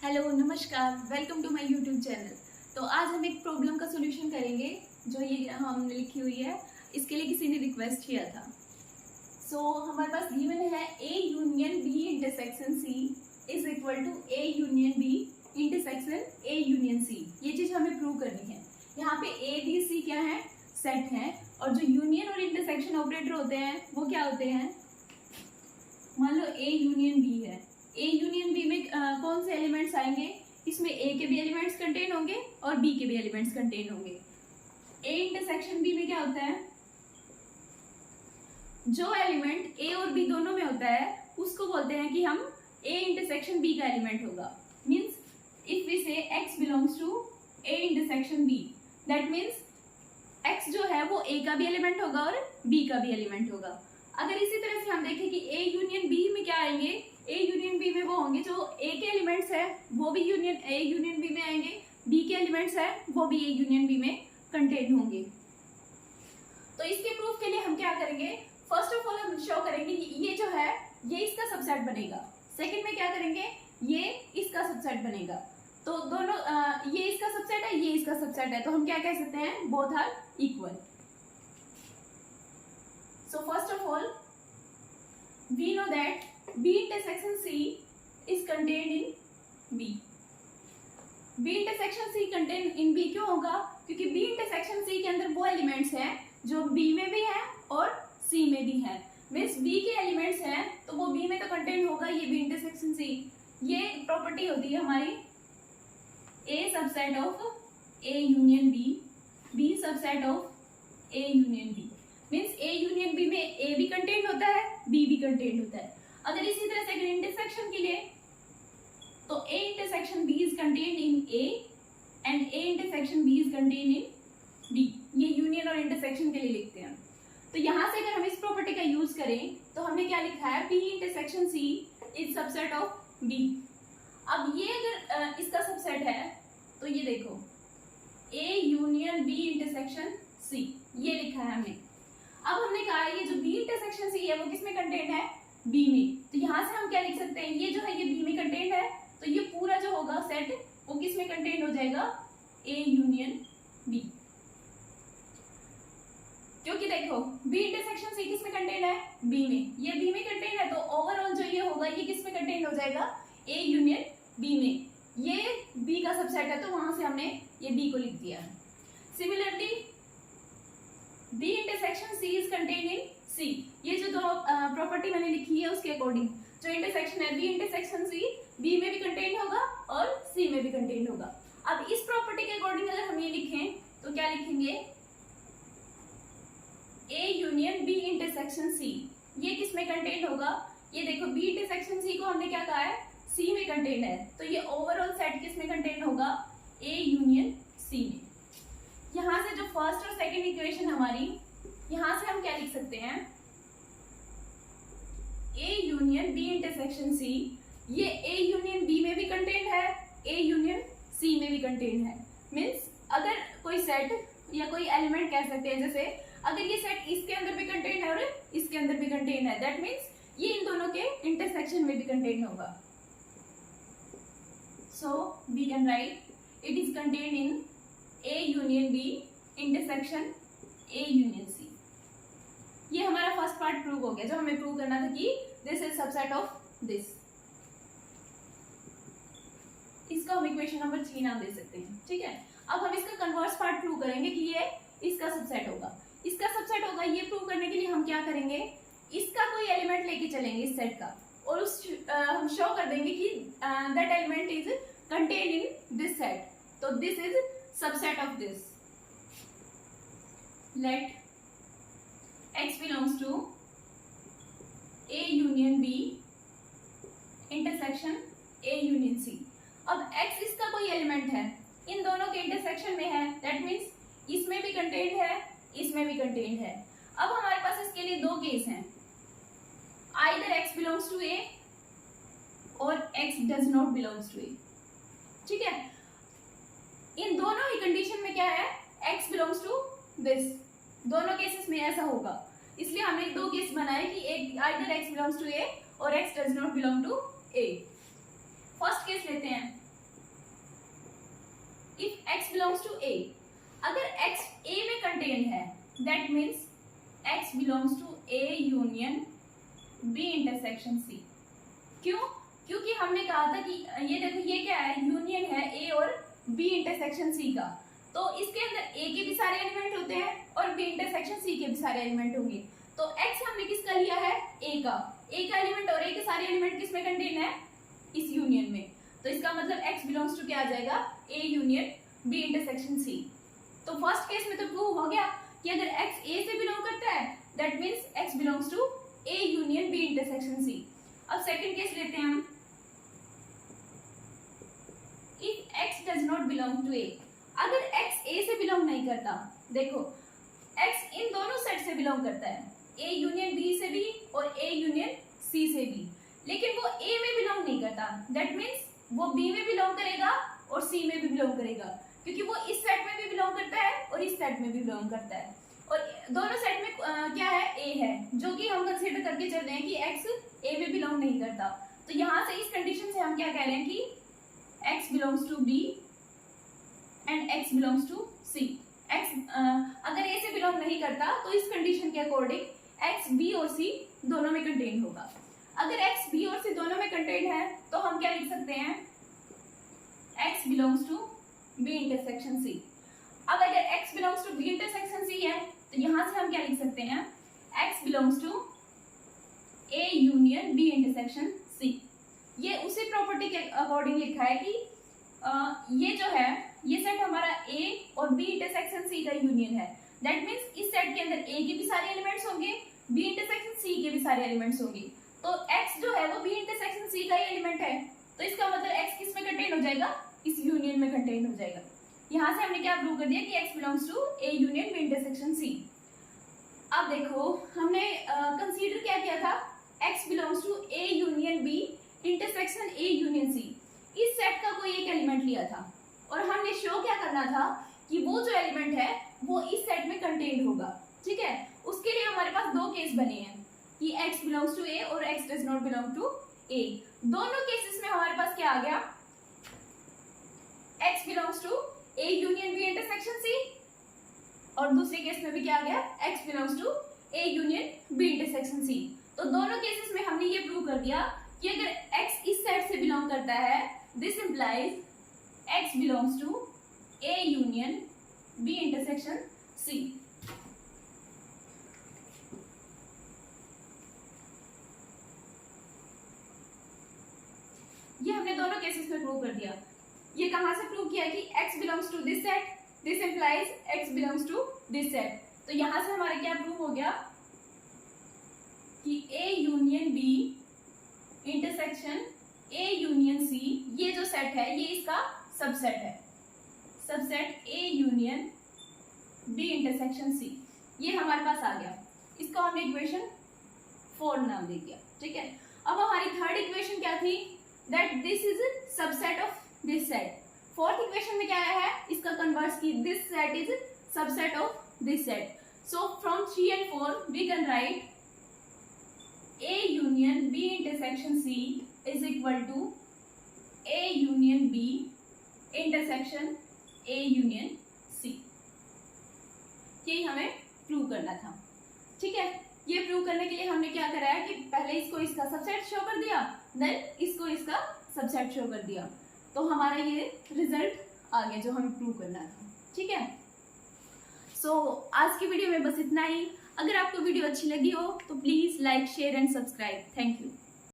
Hello नमस्कार, welcome to my YouTube channel. तो आज हम एक प्रॉब्लम का सोल्यूशन करेंगे जो ये हमने लिखी हुई है। इसके लिए किसी ने रिक्वेस्ट किया था। हमारे पास गिवन है A union B intersection C is equal to A union B intersection A union C. ये चीज हमें प्रूव करनी है। यहाँ पे ए बी सी क्या है, सेट है, और जो यूनियन और इंटरसेक्शन ऑपरेटर होते हैं वो क्या होते हैं। मान लो ए यूनियन बी है, ए यूनियन बी में कौन से एलिमेंट्स आएंगे, इसमें ए के भी एलिमेंट्स कंटेन होंगे और बी के भी एलिमेंट्स कंटेन होंगे। ए इंटरसेक्शन बी में क्या होता है, जो एलिमेंट ए और बी दोनों में होता है उसको बोलते हैं कि हम ए इंटरसेक्शन बी का एलिमेंट होगा। Means if we say x belongs to A intersection B, that means x जो है वो ए का भी एलिमेंट होगा और बी का भी एलिमेंट होगा। अगर इसी तरह से हम देखें कि ए यूनियन बी में क्या आएंगे, ए यूनियन बी में वो होंगे जो ए के एलिमेंट्स है वो भी ए यूनियन बी में आएंगे, बी के एलिमेंट्स है वो भी ए यूनियन बी में कंटेन होंगे। तो इसके प्रूफ के लिए हम क्या करेंगे, फर्स्ट ऑफ ऑल हम शो करेंगे कि ये जो है ये इसका सबसेट बनेगा। सेकंड में क्या करेंगे, ये इसका सबसेट बनेगा। तो दोनों ये इसका सबसेट है, ये इसका सबसेट है, तो हम क्या कह सकते हैं, both are equal. So first of all, we know that B intersection C is contained in B. B intersection C contained in B क्यों होगा, क्योंकि B intersection C के अंदर वो एलिमेंट्स हैं जो B में भी है और C में भी है। मीन्स B के एलिमेंट्स हैं तो वो B में तो कंटेन होगा, ये B intersection C। ये प्रॉपर्टी होती है हमारी A subset of A union B, B subset of A union B। Means A union B में ए भी कंटेंट होता है, बी भी कंटेंट होता है। अगर इसी तरह से अगर इंटरसेक्शन के लिए, तो A intersection B is contained in A and A intersection B is contained in B. ये यूनियन और इंटरसेक्शन के लिए लिखते हैं। तो यहां से अगर हम इस प्रॉपर्टी का यूज करें तो हमने क्या लिखा है, B intersection C is subset of B. अब ये अगर इसका सबसेट है तो ये देखो A union B intersection C, ये लिखा है हमने। अब हमने कहा ये जो बी इंटरसेक्शन सी है वो किसमें कंटेंट है, बी में। तो यहां से हम क्या लिख सकते हैं, ये जो है ये बी में कंटेंट है, तो ये पूरा जो होगा सेट वो किसमें कंटेंट हो जाएगा, ए यूनियन बी। क्योंकि देखो बी इंटरसेक्शन सी किसमें कंटेंट है, बी में, ये बी में कंटेंट है, तो ओवरऑल जो ये होगा ये किसमें कंटेंट हो जाएगा, ए यूनियन बी में। ये बी का सबसेट है तो वहां से हमने ये बी को लिख दिया। Similarly B intersection C is contained in C. ये जो दो प्रॉपर्टी मैंने लिखी है उसके अकॉर्डिंग जो इंटरसेक्शन है बी इंटरसेक्शन सी, बी में भी कंटेन्ड होगा और सी में भी कंटेन्ड होगा। अब इस प्रॉपर्टी के अकॉर्डिंग अगर हम ये लिखें तो क्या लिखेंगे, A union B intersection C, ये किसमें कंटेन्ड होगा, ये देखो बी इंटरसेक्शन सी को हमने क्या कहा है, सी में कंटेन्ड है, तो ये ओवरऑल सेट किसमें कंटेन्ड होगा, ए यूनियन सी में। यहां से जो फर्स्ट और सेकंड इक्वेशन हमारी, यहां से हम क्या लिख सकते हैं, A union B intersection C, ये ए यूनियन बी में भी कंटेंट है, ए यूनियन सी में भी कंटेंट है। मीन्स अगर कोई सेट या कोई एलिमेंट कह सकते हैं, जैसे अगर ये सेट इसके अंदर भी कंटेंट है और इसके अंदर भी कंटेंट है, दैट मीन्स ये इन दोनों के इंटरसेक्शन में भी कंटेंट होगा। So we can write it is content in A union B intersection A union C. ये हमारा फर्स्ट पार्ट प्रूव हो गया, जो हमें प्रूव करना था कि this is subset of this. इसका हम इक्वेशन नंबर 3 नाम दे सकते हैं, ठीक है। अब हम इसका कन्वर्स पार्ट प्रूव करेंगे कि ये इसका सबसेट होगा, इसका सबसेट होगा। ये प्रूव करने के लिए हम क्या करेंगे, इसका कोई एलिमेंट लेके चलेंगे इस सेट का, और हम शो कर देंगे कि that element is contained in this set, तो this is subset of this. Let X belongs to A union B intersection A union C. अब X इसका कोई एलिमेंट है, इन दोनों के इंटरसेक्शन में है, that means इसमें भी कंटेंट है, इसमें भी कंटेंट है। अब हमारे पास इसके लिए दो केस हैं, either X belongs to A और X does not belongs to A, ठीक है। इन दोनों ही कंडीशन में क्या है, x बिलोंग्स टू दिस, दोनों केसेस में ऐसा होगा। इसलिए हमने दो केस बनाए कि एक either x belongs to a और x does not belong to a। First case लेते हैं, बिलोंग्स टू ए, अगर x a में कंटेन है that means x belongs to a union b intersection c। क्यों? क्योंकि हमने कहा था कि ये देखो ये क्या है, यूनियन है a और b इंटरसेक्शन c का, तो इसके अंदर a के भी सारे एलिमेंट होते हैं और b इंटरसेक्शन c के भी सारे एलिमेंट होंगे। तो x हमने किसका लिया है, a का एलिमेंट, और a के सारे एलिमेंट किसमें कंटेन है, इस यूनियन में। तो इसका मतलब x बिलोंग्स टू क्या आ जाएगा, a union b intersection c। तो फर्स्ट केस में तो प्रूव हो गया कि अगर x a से बिलोंग करता है that means x belongs to a union b intersection c। अब सेकंड केस लेते हैं हम, if x does not belong to a, अगर x a से बिलोंग नहीं करता, देखो x इन दोनों सेट से बिलोंग करता है, a यूनियन b से भी और a यूनियन c से भी, लेकिन वो a में बिलोंग नहीं करता, दैट मीन्स वो b में बिलोंग करेगा और c में भी बिलोंग करेगा, क्योंकि वो इस सेट में भी बिलोंग करता है और इस सेट में भी बिलोंग करता है, और दोनों सेट में क्या है, a है, जो कि हम कंसीडर करके चल रहे हैं कि x a में बिलोंग नहीं करता। तो यहाँ से इस कंडीशन से हम क्या कह रहे हैं कि x belongs to b and x belongs to c। x अगर a से बिलोंग नहीं करता तो इस कंडीशन के अकॉर्डिंग x b और c दोनों में कंटेन होगा। अगर x b और c दोनों में कंटेन है तो हम क्या लिख सकते हैं, x belongs to b intersection c। अब अगर x belongs to b intersection c है तो यहां से हम क्या लिख सकते हैं, x belongs to a union b intersection c। ये उसी प्रॉपर्टी के अकॉर्डिंग लिखा है कि ये जो है ये सेट हमारा a और b इंटरसेक्शन c का यूनियन है, दैट मीन्स इस सेट के अंदर a के भी सारे एलिमेंट्स होंगे, b इंटरसेक्शन c के भी सारे एलिमेंट्स होंगे, तो x जो है वो b इंटरसेक्शन c का ही एलिमेंट है, तो इसका मतलब x किस में कंटेन हो जाएगा, इस यूनियन में कंटेन हो जाएगा। यहाँ से हमने क्या प्रूव कर दिया कि x belongs to a union b intersection c। अब देखो हमने कंसीडर क्या किया था, x belongs to a union b intersection a union c। इस सेट का कोई एक एलिमेंट लिया था और हमने शो क्या करना था कि वो जो एलिमेंट है वो इस सेट में कंटेन होगा, ठीक है। उसके लिए हमारे पास दो केस बने हैं कि x बिलोंग्स टू a और x does not belong to a। दोनों केसेस में हमारे पास क्या आ गया, x belongs to a union b intersection c, और दूसरे केस में भी क्या आ गया, x belongs to a union b intersection c। तो दोनों केसेस में हमने ये प्रूव कर दिया कि अगर x इस सेट से बिलोंग करता है this implies x belongs to a union b intersection c। ये हमने दोनों केसेस में प्रूव कर दिया। ये कहां से प्रूव किया कि x belongs to this set, this implies x belongs to this set. तो यहां से हमारा क्या प्रूव हो गया कि a union b intersection a union c, ये जो सेट है ये इसका सबसेट है, subset a union b intersection c, ये हमारे पास आ गया। इसको हमने इक्वेशन 4 नाम दे दिया, ठीक है। अब हमारी थर्ड इक्वेशन क्या थी, that this is subset of this set. Fourth equation में क्या आया है, इसका कन्वर्स की this set is subset of this set. So from 3 and 4 we can write a union b intersection c is equal to a union b intersection a union c। यही हमें prove करना था, ठीक है। ये प्रूव करने के लिए हमने क्या करा है कि पहले इसको इसका सबसेट शो कर दिया, देन इसको इसका सबसेट शो कर दिया, तो हमारा ये रिजल्ट आ गया जो हमें प्रूव करना था, ठीक है। सो आज की वीडियो में बस इतना ही। अगर आपको वीडियो अच्छी लगी हो तो please like share and subscribe. Thank you.